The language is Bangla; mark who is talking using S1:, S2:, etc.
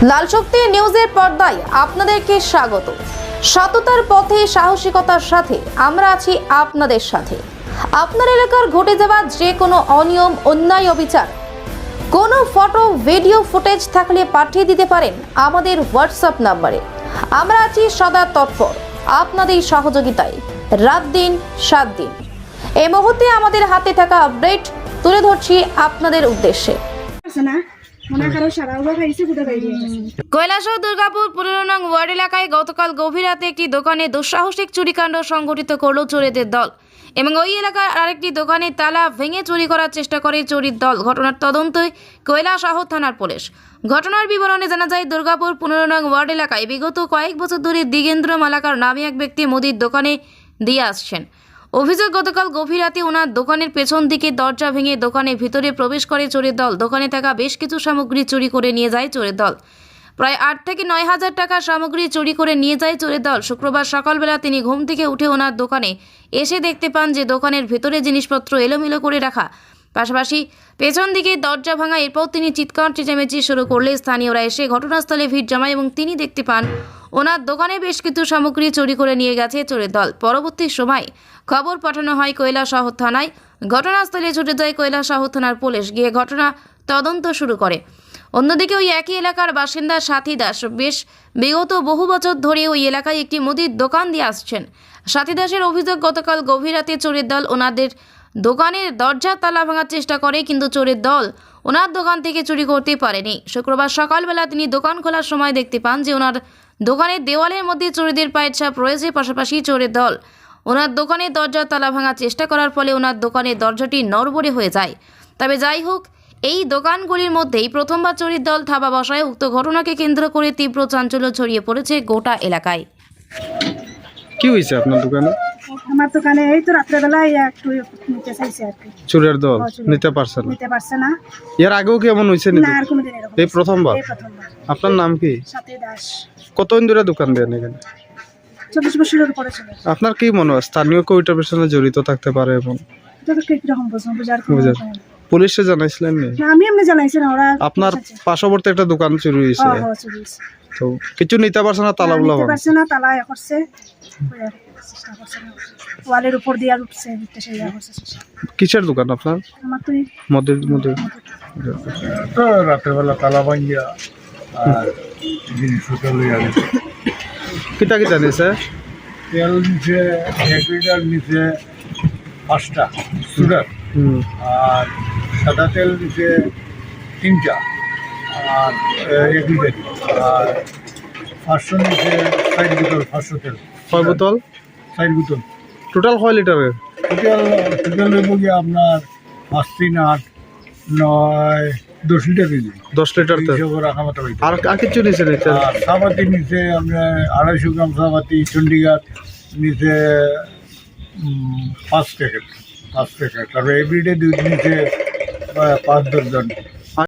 S1: লাল শক্তি নিউজের পর্দায় আপনাদেরকে স্বাগত। সততার পথে সাহসিকতার সাথে আমরা আছি আপনাদের সাথে। আপনার এলাকার ঘটে যাওয়া যে কোনো অনিয়ম, অন্যায়, অবিচার, কোনো ফটো, ভিডিও ফুটেজ থাকলে পাঠিয়ে দিতে পারেন আমাদের হোয়াটসঅ্যাপ নম্বরে। আমরা আছি সদা তৎপর আপনাদের সহযোগিতায়, রাত দিন 7 দিন। এই মুহূর্তে আমাদের হাতে থাকা আপডেট তুলে ধরছি আপনাদের উদ্দেশ্যে। কৈলাসহর দুর্গাপুর 15 নং ওয়ার্ড এলাকায় গতকাল গভীর রাতে একটি দোকানে দুঃসাহসিক চুরিকাণ্ড সংঘটিত করল চোরেদের দল এবং ওই এলাকার আরেকটি দোকানে তালা ভেঙে চুরি করার চেষ্টা করে চোরের দল। ঘটনার তদন্তে কৈলাসহর থানার পুলিশ। ঘটনার বিবরণে জানা যায়, দুর্গাপুর 15 নং ওয়ার্ড এলাকায় বিগত কয়েক বছর ধরে দিগেন্দ্র মালাকার নামে এক ব্যক্তি মুদির দোকানে দিয়ে আসছেন। অভিযোগ, গতকাল গভীর রাতে ওনার দোকানের পেছন দিকে দরজা ভেঙে দোকানের ভিতরে প্রবেশ করে চোরের দল। দোকানে থাকা বেশ কিছু সামগ্রী চুরি করে নিয়ে যায় চোরের দল। প্রায় 8 থেকে 9 হাজার টাকার সামগ্রী চুরি করে নিয়ে যায় চোরের দল। শুক্রবার সকালবেলা তিনি ঘুম থেকে উঠে ওনার দোকানে এসে দেখতে পান যে দোকানের ভিতরে জিনিসপত্র এলোমেলো করে রাখা, পাশাপাশি পেছন দিকে দরজা ভাঙা। এরপর তিনি চিৎকার চেঁচামেচি শুরু করলে স্থানীয়রা এসে ঘটনাস্থলে ভিড় জমায় এবং তিনি দেখতে পান ওনার দোকানে বেশ কিছু সামগ্রী চুরি করে নিয়ে গেছে চোরের দল। পরবর্তী সময় খবর পাঠানো হয় কৈলাসহর থানায়। ঘটনাস্থলে ছুটে যায় কৈলাসহর থানার পুলিশ, গিয়ে ঘটনা তদন্ত শুরু করে। অন্যদিকে ওই একই এলাকার বাসিন্দা সাথী দাস বিগত বহু বছর ধরে ওই এলাকায় একটি মুদির দোকান দিয়ে আসছেন। সাথী দাসের অভিযোগ, গতকাল গভীর রাতে চোরের দল ওনাদের দোকানের দরজা তালা ভাঙার চেষ্টা করে, কিন্তু চোরের দল ওনার দোকান থেকে চুরি করতে পারেনি। শুক্রবার সকালবেলা তিনি দোকান খোলার সময় দেখতে পান যে ওনার দোকানের দেওয়ালের মধ্যে চোরেদের পায়ের ছাপ রয়েছে। পাশাপাশি চোরের দল ওনার দোকানের দরজা তালা ভাঙার চেষ্টা করার ফলে ওনার দোকানের দরজাটি নড়বড়ে হয়ে যায়। তবে যাই হোক, এই দোকানগুলির মধ্যেই প্রথমবার চোরের দল থাবা বসায়। উক্ত ঘটনাকে কেন্দ্র করে তীব্র চাঞ্চল্য ছড়িয়ে পড়েছে গোটা এলাকায়।
S2: কি হয়েছে আপনার দোকানে?
S3: আমার দোকানে এই তো রাত্রেবেলায় একটু নিতে চাইছে আর কি।
S2: চোরের দল নিতে পারছে না। এর আগেও কি এমন হয়েছে?
S3: না, আর কোনোদিন এরকম
S2: এই প্রথমবার। আপনার নাম কি?
S3: সাথী দাস।
S2: কতদিন ধরে দোকান দেন এখানে?
S3: 24 বছরের উপরে চলে।
S2: আপনার কি মনে হয় স্থানীয় কেউ এটার পেছনে জড়িত থাকতে পারে? এবং
S3: এটা তো কিরকম বুঝার
S2: পুলিশে জানাইছিলেন না?
S3: আমি এমনি জানাইছি না, ওরা
S2: আপনার পার্শ্ববর্তী একটা দোকান চুরি হয়েছে, তো কিছু নিতে পারছে না, তালা গুলো
S3: পারছে না, তালা করছে, ওয়ালের উপর দিয়ে উঠছে,
S2: কিসের দোকান আপনার?
S3: আমার তো
S2: মদের
S4: রাতের বেলা তালা ভাঙ্গিয়া আর জিনিসপত্র লইয়া গেছে।
S2: কিতা নিছে?
S4: তেল নিচে 1 লিটার, নিচে 5টা সুগার, আর সাদা তেল নিচে 3টা, আর 1 লিটার, আর 500 নিচে 60 বোতল 500 তেল।
S2: কয় বোতল?
S4: 60 বোতল।
S2: টোটাল কয় লিটারের?
S4: টোটাল লইব গিয়ে আপনার 5, 3, 8, 9, 10 লিটার কেজি।
S2: 10 লিটার তেল।
S4: রাখা মতো হইতে।
S2: আর কিছু নিছে?
S4: সাবাতি নিচে আপনার 250 গ্রাম সাবাতি, চণ্ডীগড় নিচে 5 প্যাকেট। তারপরে এভরিডে দুধ নিচে 5-10 জন।